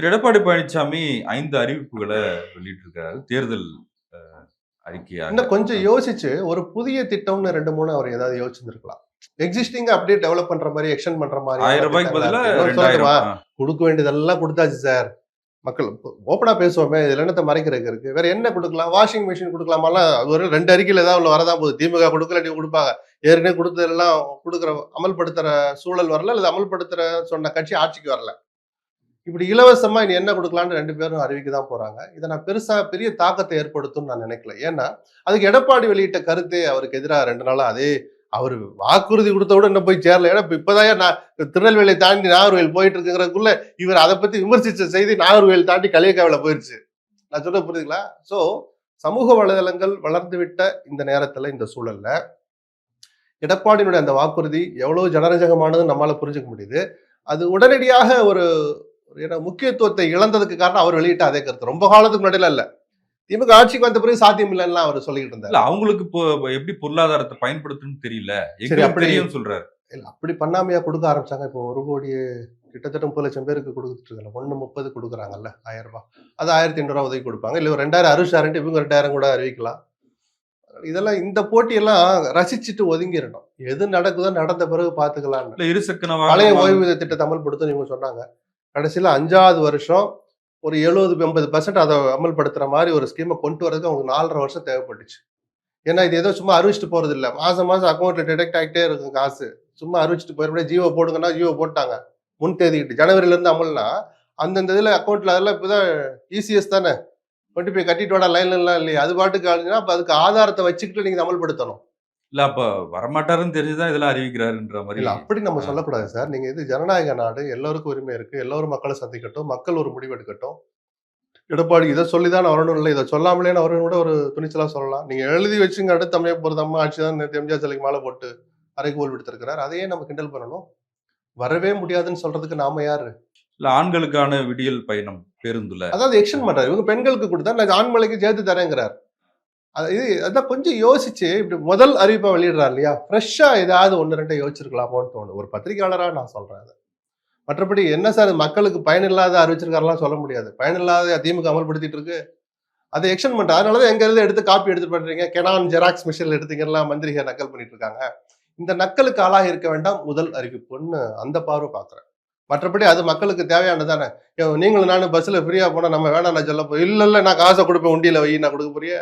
திரு எடப்பாடி பழனிசாமி 5 அறிவிப்புகள வெளியிட்டிருக்கிறாரு. தேர்தல் அ அறிக்கையாக. இன்னும் கொஞ்சம் யோசிச்சு ஒரு புதிய திட்டம்னு 2, 3 அவர் ஏதாவது யோசிச்சிருந்திருக்கலாம். எக்ஸிஸ்டிங்கா அப்படியே டெவலப் பண்ற மாரி, எக்ஸ்டெண்ட் பண்ற ரூ. மாரியான 1000 திட்டங்களா பதிலா இருக்கு. இன்னொன்னு 2000. சொல்லட்டுமா? குடுக்க வேண்டியதெல்லாம் குடுத்தாச்சு சார். மக்கள் ஓப்பனா பேசுவோமே, இதுல என்னத்த மறைக்கிறதுக்கு இருக்கு? வேற என்ன குடுக்கலாம்? வாஷிங் மெஷின் குடுக்கலாமாலாம் அது ஒரு 2 அறிக்கையில ஏதாவது ஒண்ணு வரதான் போகுது. திமுக குடுக்கல, இவங்க குடுப்பாங்க. ஏற்கனவே குடுத்ததெல்லாம் குடுக்குற அமல்படுத்துற சூழல் வரல, அல்லது அமல்படுத்துற சொன்ன கட்சி ஆட்சிக்கு வரல. இப்படி இலவசமா இனி என்ன குடுக்கலாம்னு 2 பேரும் அறிவிக்க தான் போறாங்க. இத நான் பெருசா பெரிய தாக்கத்த ஏற்படுத்தும்னு நான் நினைக்கல. ஏன்னா, அதுக்கு எடப்பாடி வெளியிட்ட கருத்தே அவருக்கு எதிரா 2 நாளா அதே அவரு வாக்குறுதி குடுத்த கூட இன்னும் போய் சேரல. ஏன்னா இப்பதான் நான் திருநெல்வேலியை தாண்டி நாகர்கோவில் போயிட்டு இருக்குங்கிறதுக்குள்ள இவர் அதை பத்தி விமர்சிச்ச செய்தி நாகர்கோவில் தாண்டி களியக்காவில போயிருச்சு. நான் சொல்றது புரியுதுங்களா? சோ சமூக வலைதளங்கள் வளர்ந்துவிட்ட இந்த நேரத்துல, இந்த சூழல்ல எடப்பாடியினுடைய அந்த வாக்குறுதி எவ்வளவு ஜனரஞ்சகமானதுன்னு நம்மால புரிஞ்சுக்க முடியுது. அது உடனடியாக ஒரு ஏன்னா முக்கியத்துவத்தை இழந்ததுக்கு காரணம் அவர் வெளியிட்ட அதே கருத்து. ரொம்ப காலத்துக்கு முன்னாடிலாம் இல்ல. திமுக ஆட்சிக்கு வந்த பிறகு சாத்தியம் இல்லைன்னு அவர் சொல்லிட்டு இருந்தார். இல்ல அவங்களுக்கு இப்போ எப்படி பொருளாதாரத்த பயன்படுத்தணும்னு தெரியல. சரி, எங்களுக்கு அப்படி தெரியும்னு சொல்றாரு. இல்ல அப்படி பண்ணாமையா கொடுக்க ஆரம்பிச்சாங்க. இப்போ 1 கோடி கிட்டத்தட்ட 30 லட்சம் பேருக்கு கொடுத்துட்டு இருக்காங்க. 1.30 கொடுக்குறாங்கல்ல ரூ. 1000. அது ரூ. 1500 உதவி கொடுப்பாங்க. இல்ல ஒரு 2000 அறிவிச்சாருன்ட்டு இவங்க 2000 கூட அறிவிக்கலாம். இதெல்லாம் இந்த போட்டியெல்லாம் ரசிச்சுட்டு ஒதுங்கிடணும். எது நடக்குதோ நடந்த பிறகு பார்த்துக்கலாம்னு. இல்ல இருசக்கர பழைய வாகனம் ஓய்வூதிய திட்டத்தை அமல்படுத்தும் இவங்க சொன்னாங்க. கடைசியில 5வது வருஷம் ஒரு 70-80% அதை அமல்படுத்துற மாதிரி ஒரு ஸ்கீமை கொண்டு வரதுக்கு அவங்க 4.5 வருஷம் தேவைப்பட்டுச்சு. ஏன்னா இது ஏதோ சும்மா அறிவிச்சிட்டு போறது இல்ல. மாசம் மாசம் அக்கௌண்ட்ல டிடெக்ட் ஆகிட்டே இருக்கும் காசு. சும்மா அறிவிச்சிட்டு போயிட ஜியோ போடுங்கன்னா ஜியோ போட்டாங்க. முன் தேதிக்கிட்டு ஜனவரில இருந்து அமல்னா அந்தந்த இதுல அக்கௌண்ட்ல அதெல்லாம் இப்பதான் இசிஎஸ் தானே கொண்டு போய் கட்டிட்டு வாடா லைன்ல எல்லாம் இல்லையா? அது பாட்டுக்கு ஆளுங்கன்னா அப்ப அதுக்கு ஆதாரத்தை வச்சுக்கிட்டு நீங்க அமல்படுத்தணும். இல்ல அப்ப வரமாட்டாருன்னு தெரிஞ்சுதான் இதெல்லாம் அறிவிக்கிறாருன்ற மாதிரி. இல்ல அப்படி நம்ம ஆ. சொல்லக்கூடாது சார். நீங்க இது ஜனநாயக நாடு, எல்லோருக்கும் உரிமை இருக்கு. எல்லோரும் மக்களை சந்திக்கட்டும், மக்கள் ஒரு முடிவு எடுக்கட்டும். எடப்பாடி இதை சொல்லிதான் வரணும் இல்லை, இதை சொல்லாமலே அவரும் கூட ஒரு துணிச்சலா சொல்லலாம். நீங்க எழுதி வச்சுங்க அடுத்த அமைய போறது அம்மா ஆட்சி தான் நேற்று எம்ஜிஆர் சிலைக்கு மாலை போட்டு அறைகூவல் விடுத்திருக்கிறார். அதையே நம்ம கிண்டல் பண்ணணும். வரவே முடியாதுன்னு சொல்றதுக்கு நாம யாரு? இல்ல ஆண்களுக்கான விடியல் பயணம் பேருந்துல. அதாவது எக்ஸ்டெண்ட் பண்றாரு. இவங்க பெண்களுக்கு கொடுத்தா நான் ஆண்மலைக்கு சேர்த்து தரேங்கிறார். அதான் கொஞ்சம் யோசிச்சு இப்படி முதல் அறிவிப்பா வெளியிடுறாரு இல்லையா? ஃப்ரெஷ்ஷா ஏதாவது 1, 2 யோசிச்சிருக்கலாமோன்னு தோணும். ஒரு பத்திரிகையாளரா நான் சொல்றேன் அதை. மற்றபடி என்ன சார் மக்களுக்கு பயனில்லாத அறிவிச்சிருக்காரெல்லாம் சொல்ல முடியாது. பயனில்லாத திமுக அமல்படுத்திட்டு இருக்கு. அதை எக்ஸ்டெண்ட் பண்ற. அதனாலதான் எங்க இருந்து எடுத்து காப்பி எடுத்து பண்றீங்க. கெனான் ஜெராக்ஸ் மிஷின்ல எடுத்தீங்கன்னா மந்திரிகள் நக்கல் பண்ணிட்டு இருக்காங்க. இந்த நக்கலுக்கு ஆளாக இருக்க வேண்டாம் முதல் அறிவிப்புன்னு அந்த பார்வை பாக்குறேன். மற்றபடி அது மக்களுக்கு தேவையானதானே. நீங்களும் நானும் பஸ்ல ஃப்ரீயா போனா நம்ம வேணாம் நான் சொல்ல இல்ல நான் காசை கொடுப்பேன் உண்டியில வை நான் கொடுக்க போறிய